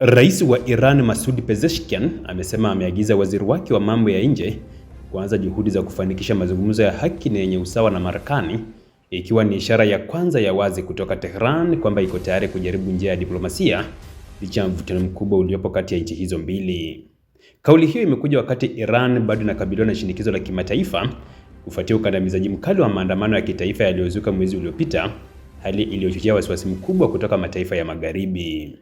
Rais wa Iran Masoud Pezeshkian amesema ameagiza waziri wake wa mambo ya nje kuanza juhudi za kufanikisha mazungumzo ya haki na yenye usawa na Marekani, ikiwa ni ishara ya kwanza ya wazi kutoka Tehran kwamba iko tayari kujaribu njia ya diplomasia licha ya mvutano mkubwa uliopo kati ya nchi hizo mbili. Kauli hiyo imekuja wakati Iran bado inakabiliwa na shinikizo la kimataifa kufuatia ukandamizaji mkali wa maandamano ya kitaifa yaliyozuka mwezi uliopita, hali iliyochochea wasiwasi mkubwa kutoka mataifa ya Magharibi.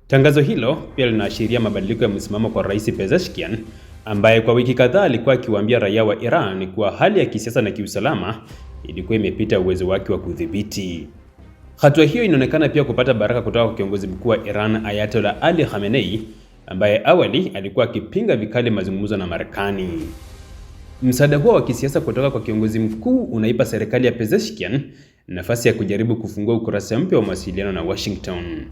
Tangazo hilo pia linaashiria mabadiliko ya msimamo kwa Rais Pezeshkian, ambaye kwa wiki kadhaa alikuwa akiwaambia raia wa Iran kuwa hali ya kisiasa na kiusalama ilikuwa imepita uwezo wake wa kudhibiti. Hatua hiyo inaonekana pia kupata baraka kutoka kwa kiongozi mkuu wa Iran Ayatollah Ali Khamenei, ambaye awali alikuwa akipinga vikali mazungumzo na Marekani. Msaada huo wa kisiasa kutoka kwa kiongozi mkuu unaipa serikali ya Pezeshkian nafasi ya kujaribu kufungua ukurasa mpya wa mawasiliano na Washington.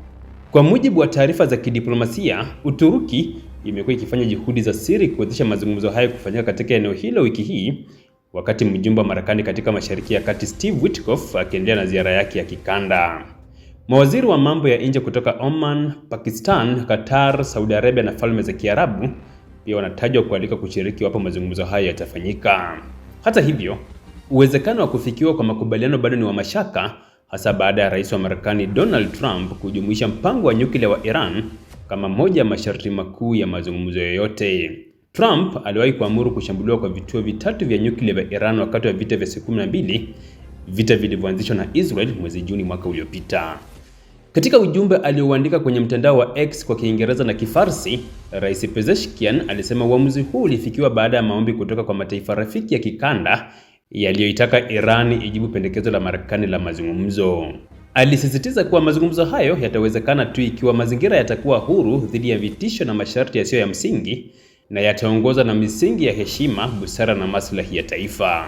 Kwa mujibu wa taarifa za kidiplomasia, Uturuki imekuwa ikifanya juhudi za siri kuwezesha mazungumzo hayo kufanyika katika eneo hilo wiki hii, wakati mjumbe wa Marekani katika Mashariki ya Kati Steve Witkoff akiendelea na ziara yake ya kikanda. Mawaziri wa mambo ya nje kutoka Oman, Pakistan, Qatar, Saudi Arabia na Falme za Kiarabu pia wanatajwa kualika kushiriki wapo mazungumzo hayo yatafanyika. Hata hivyo, uwezekano wa kufikiwa kwa makubaliano bado ni wa mashaka, hasa baada ya rais wa Marekani Donald Trump kujumuisha mpango wa nyuklia wa Iran kama moja ya masharti makuu ya mazungumzo yoyote. Trump aliwahi kuamuru kushambuliwa kwa vituo vitatu vya nyuklia vya Iran wakati wa vita vya siku 12, vita vilivyoanzishwa na Israel mwezi Juni mwaka uliopita. Katika ujumbe alioandika kwenye mtandao wa X kwa Kiingereza na Kifarsi, Rais Pezeshkian alisema uamuzi huu ulifikiwa baada ya maombi kutoka kwa mataifa rafiki ya kikanda yaliyoitaka Iran ijibu pendekezo la Marekani la mazungumzo. Alisisitiza kuwa mazungumzo hayo yatawezekana tu ikiwa mazingira yatakuwa huru dhidi ya vitisho na masharti yasiyo ya msingi na yataongozwa na misingi ya heshima, busara na maslahi ya taifa.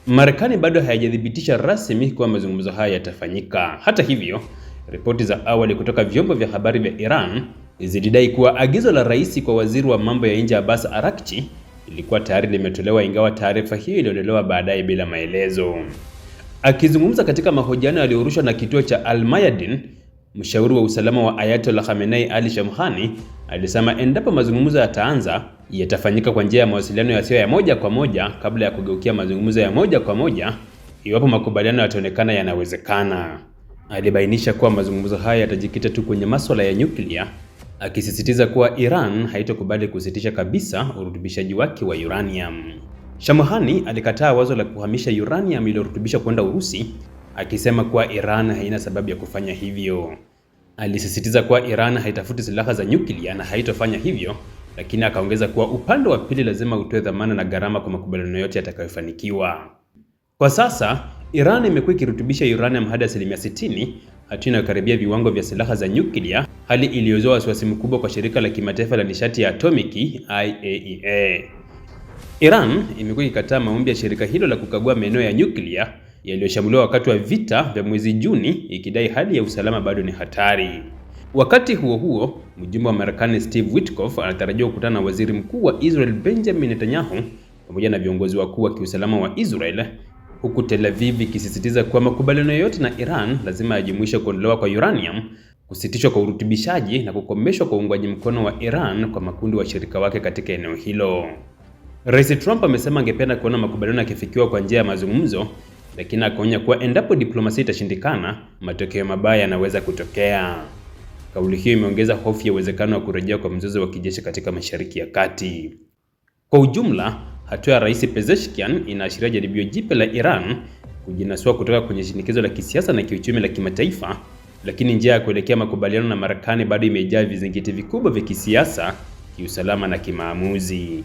Marekani bado haijathibitisha rasmi kuwa mazungumzo hayo yatafanyika. Hata hivyo, ripoti za awali kutoka vyombo vya habari vya Iran zilidai kuwa agizo la rais kwa waziri wa mambo ya nje Abbas Araghchi ilikuwa tayari limetolewa, ingawa taarifa hiyo iliondolewa baadaye bila maelezo. Akizungumza katika mahojiano yaliyorushwa na kituo cha Al Mayadin, mshauri wa usalama wa Ayatollah Khamenei Ali Shamkhani alisema endapo mazungumzo yataanza, yatafanyika kwa njia ya mawasiliano yasiyo ya moja kwa moja kabla ya kugeukia mazungumzo ya moja kwa moja iwapo makubaliano yataonekana yanawezekana. Alibainisha kuwa mazungumzo haya yatajikita tu kwenye masuala ya nyuklia, akisisitiza kuwa Iran haitokubali kusitisha kabisa urutubishaji wake wa uranium. Shamkhani alikataa wazo la kuhamisha uranium iliyorutubishwa kwenda Urusi, akisema kuwa Iran haina sababu ya kufanya hivyo. Alisisitiza kuwa Iran haitafuti silaha za nyuklia na haitofanya hivyo, lakini akaongeza kuwa upande wa pili lazima utoe dhamana na gharama kwa makubaliano yote yatakayofanikiwa. Kwa sasa, Iran imekuwa ikirutubisha uranium hadi 60%, hatua inayokaribia viwango vya silaha za nyuklia, hali iliyozua wasiwasi mkubwa kwa shirika la kimataifa la nishati ya atomiki IAEA. Iran imekuwa ikikataa maombi ya shirika hilo la kukagua maeneo ya nyuklia yaliyoshambuliwa wakati wa vita vya mwezi Juni, ikidai hali ya usalama bado ni hatari. Wakati huo huo, mjumbe wa Marekani Steve Witkoff anatarajiwa kukutana na waziri mkuu wa Israel Benjamin Netanyahu pamoja na viongozi wakuu wa kiusalama wa Israel, huku Tel Aviv ikisisitiza kuwa makubaliano yote na Iran lazima yajumuishe kuondolewa kwa uranium, kusitishwa kwa urutubishaji na kukomeshwa kwa uungwaji mkono wa Iran kwa makundi washirika wake katika eneo hilo. Rais Trump amesema angependa kuona makubaliano yakifikiwa kwa njia ya mazungumzo, lakini akaonya kuwa endapo diplomasia itashindikana, matokeo mabaya yanaweza kutokea. Kauli hiyo imeongeza hofu ya uwezekano wa kurejea kwa mzozo wa kijeshi katika Mashariki ya Kati. Kwa ujumla, hatua ya Rais Pezeshkian inaashiria jaribio jipya la Iran kujinasua kutoka kwenye shinikizo la kisiasa na kiuchumi la kimataifa, lakini njia ya kuelekea makubaliano na Marekani bado imejaa vizingiti vikubwa vya kisiasa, kiusalama na kimaamuzi.